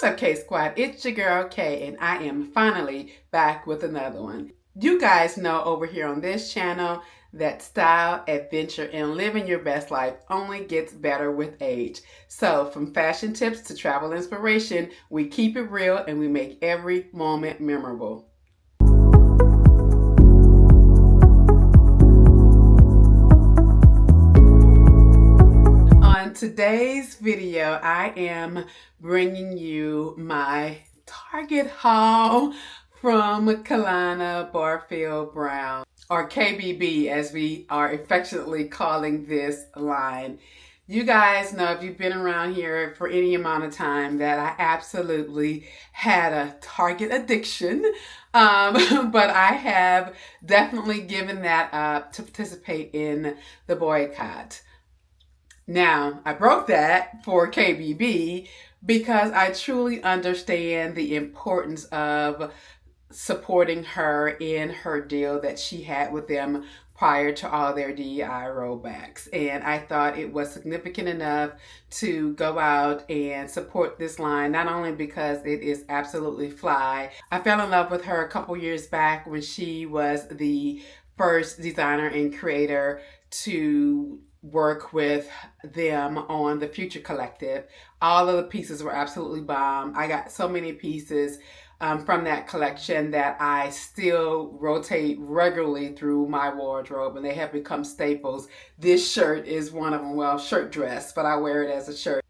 What's up, KSquad? It's your girl K, and I am finally back with another one. You guys know over here on this channel that style, adventure, and living your best life only gets better with age. So from fashion tips to travel inspiration, we keep it real and we make every moment memorable. On today's video, I am bringing you my Target haul from Kahlana Barfield Brown, or KBB as we are affectionately calling this line. You guys know, if you've been around here for any amount of time, that I absolutely had a Target addiction, but I have definitely given that up to participate in the boycott. Now, I broke that for KBB because I truly understand the importance of supporting her in her deal that she had with them prior to all their DEI rollbacks. And I thought it was significant enough to go out and support this line, not only because it is absolutely fly. I fell in love with her a couple years back when she was the first designer and creator to work with them on the Future Collective. All of the pieces were absolutely bomb. I got so many pieces from that collection that I still rotate regularly through my wardrobe, and they have become staples. This shirt is one of them. Well, shirt dress, but I wear it as a shirt.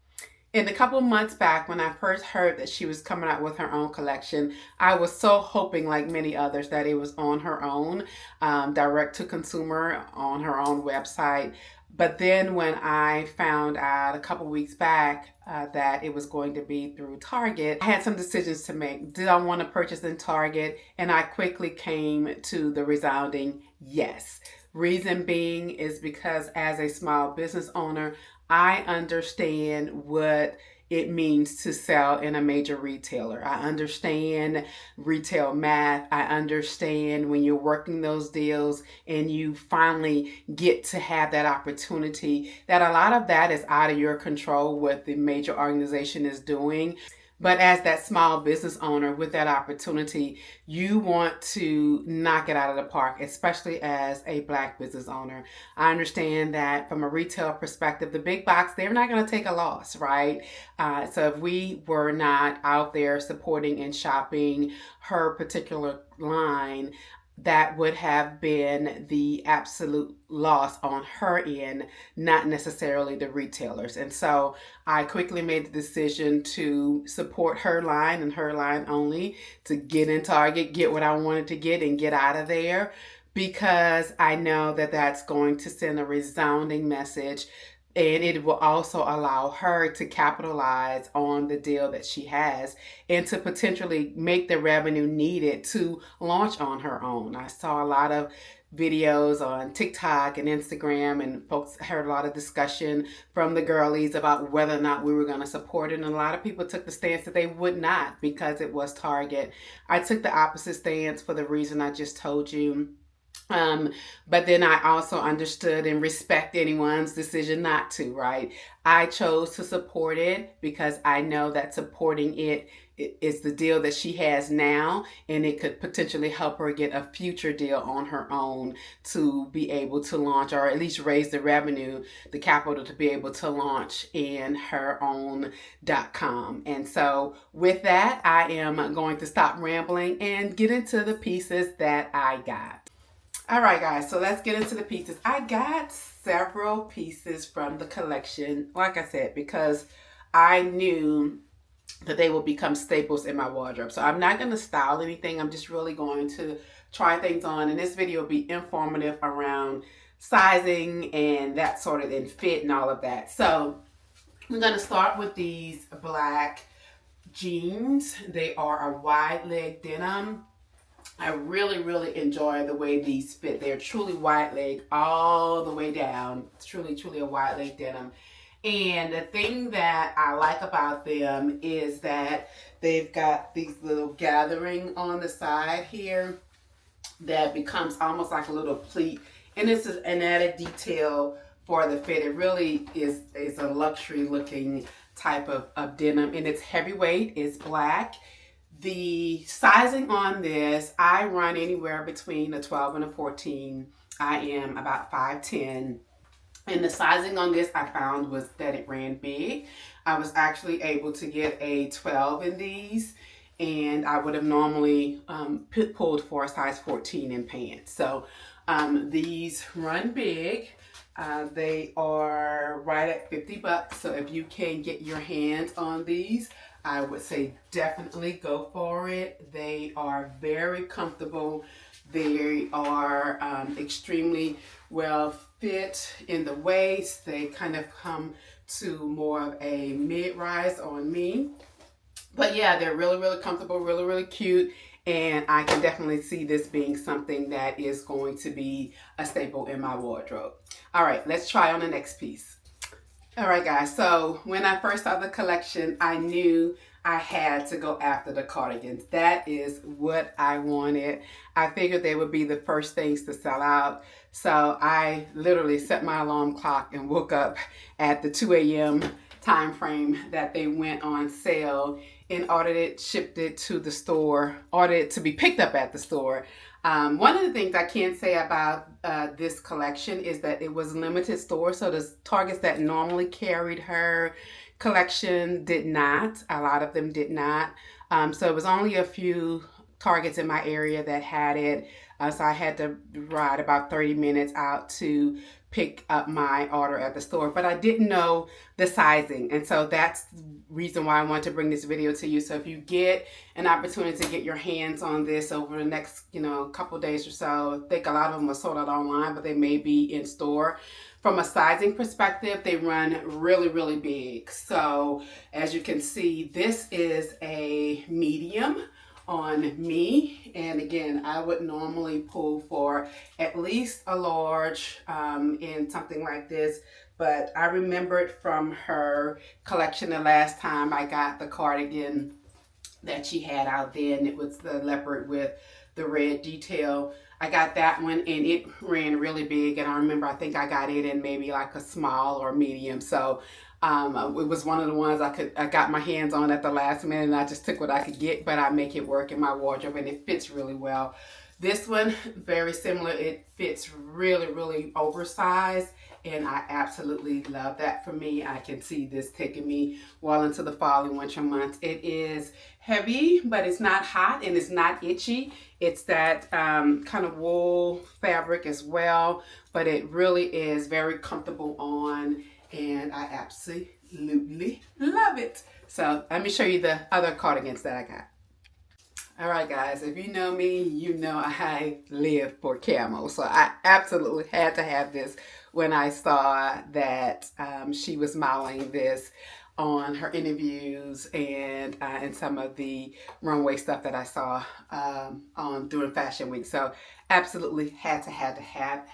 And a couple months back, when I first heard that she was coming out with her own collection, I was so hoping, like many others, that it was on her own, direct to consumer, on her own website. But then when I found out a couple weeks back that it was going to be through Target, I had some decisions to make. Did I want to purchase in Target? And I quickly came to the resounding yes. Reason being is because as a small business owner, I understand what it means to sell in a major retailer. I understand retail math. I understand when you're working those deals and you finally get to have that opportunity, that a lot of that is out of your control, what the major organization is doing. But as that small business owner with that opportunity, you want to knock it out of the park, especially as a Black business owner. I understand that from a retail perspective, the big box, they're not going to take a loss, right? So if we were not out there supporting and shopping her particular line, that would have been the absolute loss on her end, not necessarily the retailers. And so I quickly made the decision to support her line and her line only, to get in Target, get what I wanted to get, and get out of there, because I know that that's going to send a resounding message. And it will also allow her to capitalize on the deal that she has and to potentially make the revenue needed to launch on her own. I saw a lot of videos on TikTok and Instagram, and folks heard a lot of discussion from the girlies about whether or not we were going to support it. And a lot of people took the stance that they would not because it was Target. I took the opposite stance for the reason I just told you. But then I also understood and respect anyone's decision not to, right? I chose to support it because I know that supporting it is the deal that she has now, and it could potentially help her get a future deal on her own to be able to launch, or at least raise the revenue, the capital to be able to launch in her own .com. And so with that, I am going to stop rambling and get into the pieces that I got. All right, guys, so let's get into the pieces. I got several pieces from the collection, like I said, because I knew that they will become staples in my wardrobe. So I'm not going to style anything. I'm just really going to try things on. And this video will be informative around sizing and that sort of, and fit and all of that. So I'm going to start with these black jeans. They are a wide leg denim. I really, really enjoy the way these fit. They're truly wide leg all the way down. It's truly, truly a wide leg denim. And the thing that I like about them is that they've got these little gathering on the side here that becomes almost like a little pleat. And this is an added detail for the fit. It really is a luxury looking type of denim, and it's heavyweight, it's black. The sizing on this, I run anywhere between a 12 and a 14. I am about 5'10". And the sizing on this I found was that it ran big. I was actually able to get a 12 in these, and I would have normally pulled for a size 14 in pants. So these run big. They are right at 50 bucks. So if you can get your hands on these, I would say definitely go for it. They are very comfortable. They are extremely well fit in the waist. They kind of come to more of a mid-rise on me. But yeah, they're really, really comfortable, really, really cute. And I can definitely see this being something that is going to be a staple in my wardrobe. All right, let's try on the next piece. All right, guys, so when I first saw the collection, I knew I had to go after the cardigans. That is what I wanted. I figured they would be the first things to sell out. So I literally set my alarm clock and woke up at the 2 a.m. time frame that they went on sale and ordered it, shipped it to the store, ordered it to be picked up at the store. One of the things I can say about this collection is that it was limited store. So the Targets that normally carried her collection did not. A lot of them did not. So it was only a few Targets in my area that had it. So I had to ride about 30 minutes out to pick up my order at the store, but I didn't know the sizing, and so that's the reason why I want to bring this video to you. So if you get an opportunity to get your hands on this over the next couple days or so, I think a lot of them are sold out online, but they may be in store. From a sizing perspective, they run really, really big. So as you can see, this is a medium on me, and again, I would normally pull for at least a large in something like this, but I remembered from her collection the last time I got the cardigan that she had out then. It was the leopard with the red detail. I got that one and it ran really big, and I remember I think I got it in maybe like a small or medium. So it was one of the ones I got my hands on at the last minute, and I just took what I could get, but I make it work in my wardrobe and it fits really well. This one, very similar. It fits really, really oversized, and I absolutely love that for me. I can see this taking me well into the fall and winter months. It is heavy, but it's not hot and it's not itchy. It's that kind of wool fabric as well, but it really is very comfortable on, and I absolutely love it. So let me show you the other cardigans that I got. All right, guys, if you know me, you know I live for camo. So I absolutely had to have this when I saw that she was modeling this on her interviews and some of the runway stuff that I saw on during Fashion Week. So absolutely had to have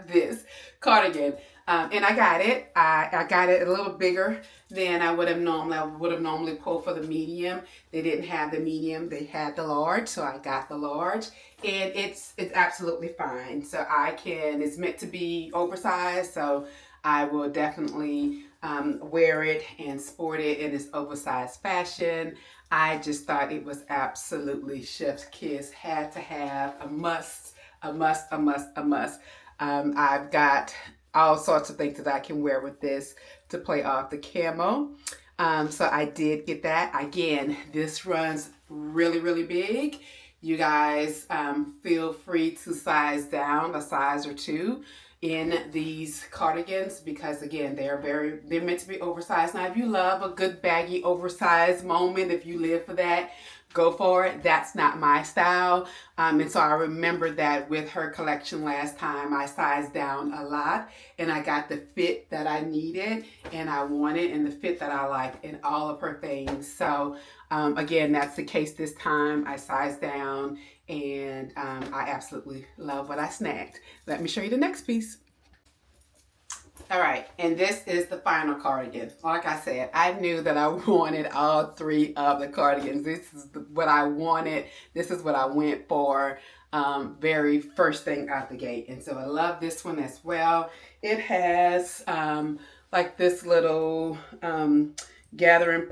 this cardigan. And I got it. I got it a little bigger than I would have normally pulled for the medium. They didn't have the medium. They had the large, so I got the large. And it's absolutely fine. So it's meant to be oversized, so I will definitely wear it and sport it in this oversized fashion. I just thought it was absolutely chef's kiss. Had to have, a must. I've got all sorts of things that I can wear with this to play off the camo. So I did get that. Again, this runs really, really big. You guys feel free to size down a size or two in these cardigans, because again, they're meant to be oversized. Now, if you love a good baggy oversized moment, if you live for that, go for it. That's not my style. And so I remember that with her collection last time, I sized down a lot and I got the fit that I needed and I wanted, and the fit that I liked in all of her things. So again, that's the case this time. I sized down, and I absolutely love what I snagged. Let me show you the next piece. All right, and this is the final cardigan. Like I said, I knew that I wanted all three of the cardigans. This is what I wanted. This is what I went for very first thing out the gate. And so I love this one as well. It has like this little gathering,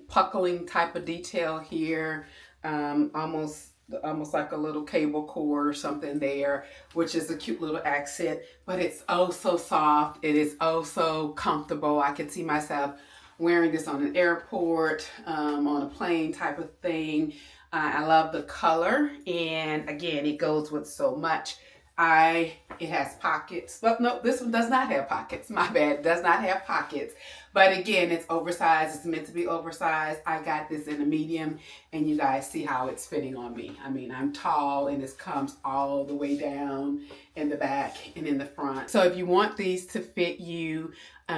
puckling type of detail here. Almost like a little cable cord or something there, which is a cute little accent, but it's oh so soft. It is oh so comfortable. I can see myself wearing this on an airport, on a plane type of thing. I love the color, and again, it goes with so much. It has pockets, but no, this one does not have pockets. My bad, it does not have pockets. But again, it's oversized. It's meant to be oversized. I got this in a medium, and you guys see how it's fitting on me. I mean, I'm tall, and this comes all the way down in the back and in the front. So if you want these to fit you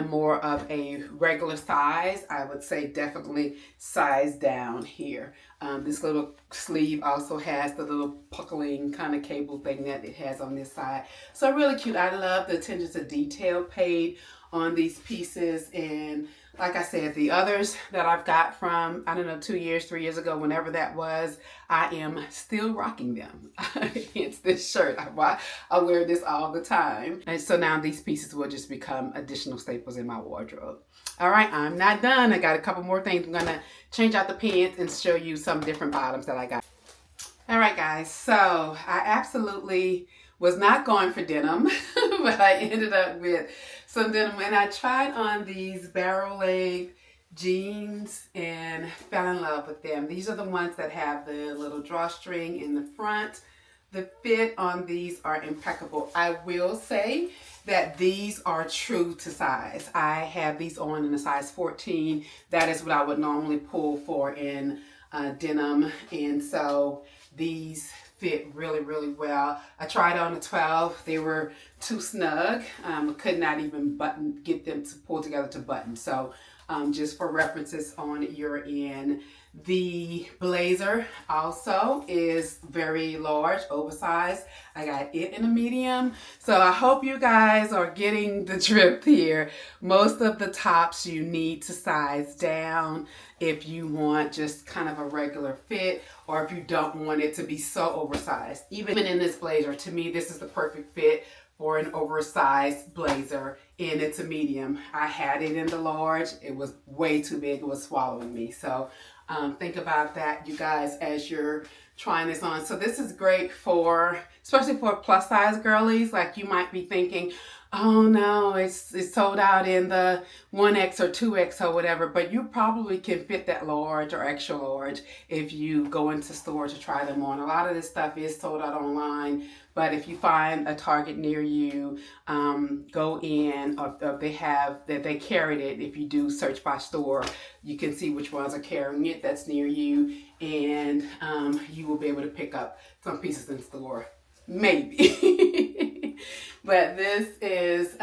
more of a regular size, I would say definitely size down here. This little sleeve also has the little puckling kind of cable thing that it has on this side. So really cute. I love the attention to detail paid on these pieces. And like I said, the others that I've got from, I don't know, 2 years, 3 years ago, whenever that was, I am still rocking them. It's this shirt. I wear this all the time. And so now these pieces will just become additional staples in my wardrobe. All right, I'm not done. I got a couple more things. I'm gonna change out the pants and show you some different bottoms that I got. All right, guys, so I absolutely was not going for denim, but I ended up with some denim, and I tried on these barrel leg jeans and fell in love with them. These are the ones that have the little drawstring in the front. The fit on these are impeccable. I will say that these are true to size. I have these on in a size 14. That is what I would normally pull for in denim, and so these fit really, really well. I tried on a 12. They were too snug. Could not even get them to pull together to button. So just for references on your end. The blazer also is very large, oversized. I got it in a medium. So I hope you guys are getting the drift here. Most of the tops you need to size down if you want just kind of a regular fit, or if you don't want it to be so oversized. Even in this blazer, to me, this is the perfect fit for an oversized blazer, and it's a medium. I had it in the large. It was way too big. It was swallowing me. So think about that, you guys, as you're trying this on. So this is great for, especially for plus size girlies. Like, you might be thinking, oh no, it's sold out in the 1X or 2X or whatever, but you probably can fit that large or extra large if you go into stores to try them on. A lot of this stuff is sold out online, but if you find a Target near you, go in, or they carried it. If you do search by store, you can see which ones are carrying it that's near you, and you will be able to pick up some pieces in store, maybe. But this is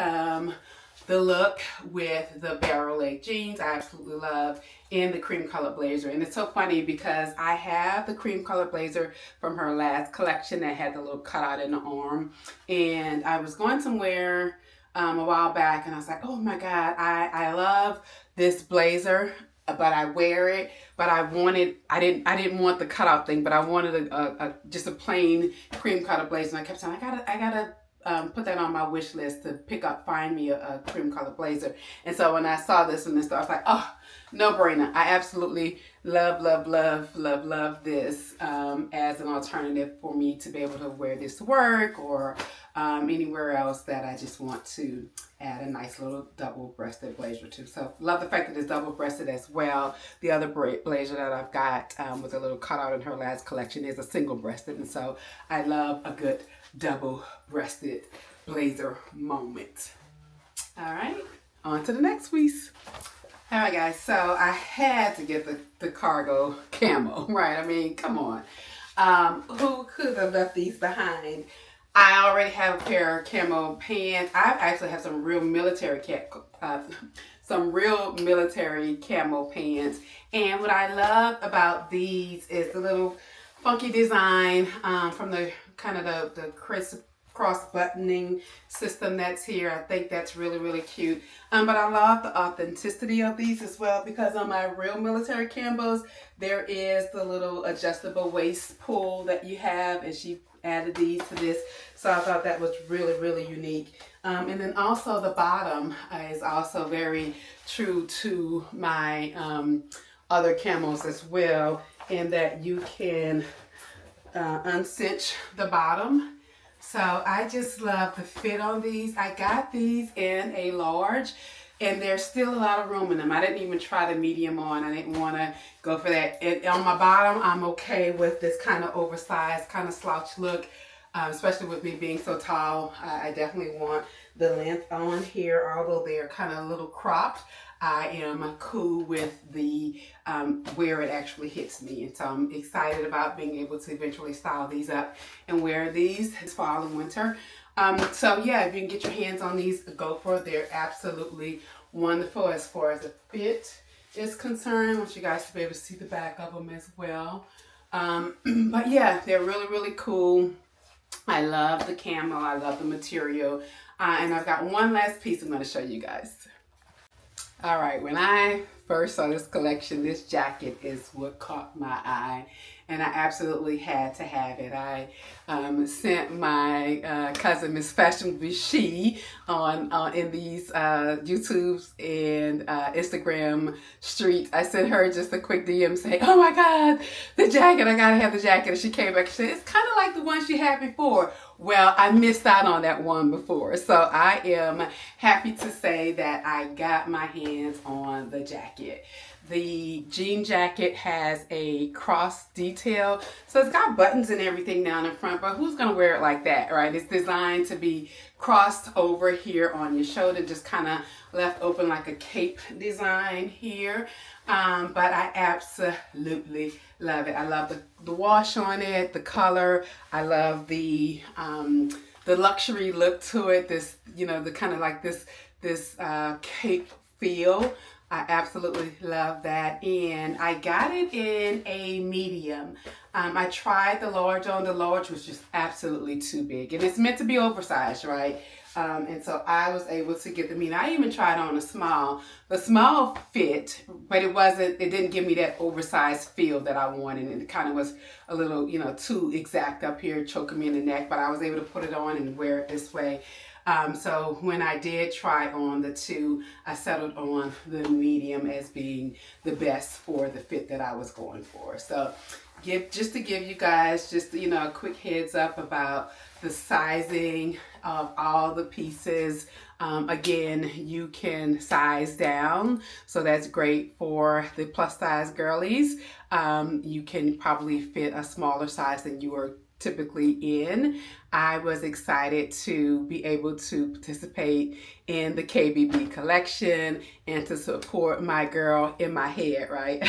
the look with the barrel leg jeans. I absolutely love, and the cream colored blazer. And it's so funny because I have the cream colored blazer from her last collection that had the little cutout in the arm. And I was going somewhere a while back, and I was like, oh my God, I love this blazer, but I wear it. But I didn't want the cutout thing, but I wanted just a plain cream colored blazer. And I kept saying, I gotta put that on my wish list to find me a cream colored blazer. And so when I saw this in the store, I was like, oh, no brainer. I absolutely love this as an alternative for me to be able to wear this to work, or anywhere else that I just want to add a nice little double-breasted blazer to. So love the fact that it's double-breasted as well. The other blazer that I've got with a little cutout in her last collection is a single-breasted, and so I love a good double-breasted blazer moment. All right, on to the next piece. All right, guys, so I had to get the cargo camo, right? I mean, come on. Who could have left these behind? I already have a pair of camo pants. I actually have some real military camo pants. And what I love about these is the little funky design from the kind of the crisp cross buttoning system that's here. I think that's really, really cute. But I love the authenticity of these as well, because on my real military camos, there is the little adjustable waist pull that you have added these to this. So I thought that was really, really unique. And then also the bottom is also very true to my other camos as well, in that you can uncinch the bottom. So I just love the fit on these. I got these in a large, and there's still a lot of room in them. I didn't even try the medium on. I didn't want to go for that. On my bottom, I'm okay with this kind of oversized, kind of slouch look, especially with me being so tall. I definitely want the length on here, although they're kind of a little cropped. I am cool with the where it actually hits me, and so I'm excited about being able to eventually style these up and wear these this fall and winter. So yeah, if you can get your hands on these, go for it. They're absolutely wonderful as far as the fit is concerned. I want you guys to be able to see the back of them as well. But yeah, they're really, really cool. I love the camo. I love the material. And I've got one last piece I'm going to show you guys. All right, when I first saw this collection, this jacket is what caught my eye, and I absolutely had to have it. I sent my cousin, Miss Fashionably She, on in these YouTubes and Instagram streets. I sent her just a quick DM saying, "Oh my God, the jacket! I gotta have the jacket." And she came back and said, "It's kind of like the one she had before." Well, I missed out on that one before, so I am happy to say that I got my hands on the jacket. The jean jacket has a cross detail, so it's got buttons and everything down in front, but who's going to wear it like that, right? It's designed to be crossed over here on your shoulder, just kind of left open like a cape design here. But I absolutely love it. I love the wash on it, the color. I love the luxury look to it. This, you know, the kind of like this cape feel. I absolutely love that, and I got it in a medium. I tried the large on. The large was just absolutely too big, and it's meant to be oversized, right? And so I was able to get the medium. I even tried on a small. The small fit, but it didn't give me that oversized feel that I wanted. And it kind of was a little, you know, too exact up here, choking me in the neck, but I was able to put it on and wear it this way. So when I did try on the two, I settled on the medium as being the best for the fit that I was going for. So just to give you guys just, you know, a quick heads up about the sizing of all the pieces. Again, you can size down, so that's great for the plus size girlies. You can probably fit a smaller size than you are typically in. I was excited to be able to participate in the KBB collection and to support my girl in my head, right?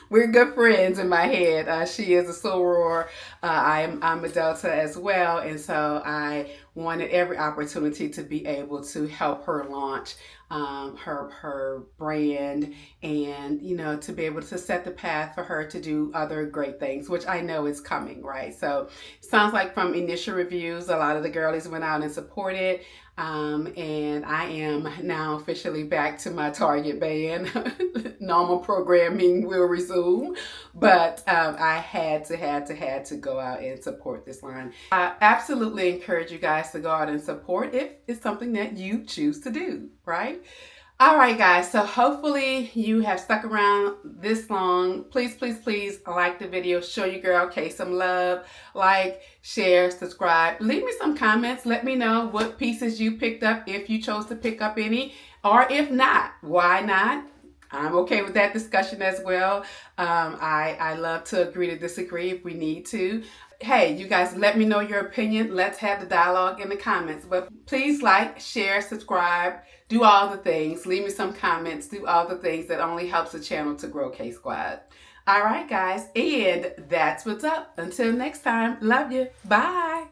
We're good friends in my head. She is a soror. I'm a Delta as well, and so I wanted every opportunity to be able to help her launch her brand, and, you know, to be able to set the path for her to do other great things, which I know is coming, right? So it sounds like from initial reviews, a lot of the girlies went out and supported. And I am now officially back to my Target band. Normal programming will resume, but I had to go out and support this line. I absolutely encourage you guys to go out and support if it's something that you choose to do, right? All right, guys, so hopefully you have stuck around this long. Please, please, please like the video. Show your girl Kay some love. Like, share, subscribe. Leave me some comments. Let me know what pieces you picked up, if you chose to pick up any, or if not, why not? I'm okay with that discussion as well. I love to agree to disagree if we need to. Hey, you guys, let me know your opinion. Let's have the dialogue in the comments. But please like, share, subscribe, do all the things. Leave me some comments. Do all the things that only helps the channel to grow, KSquad. All right, guys, and that's what's up. Until next time, love you. Bye.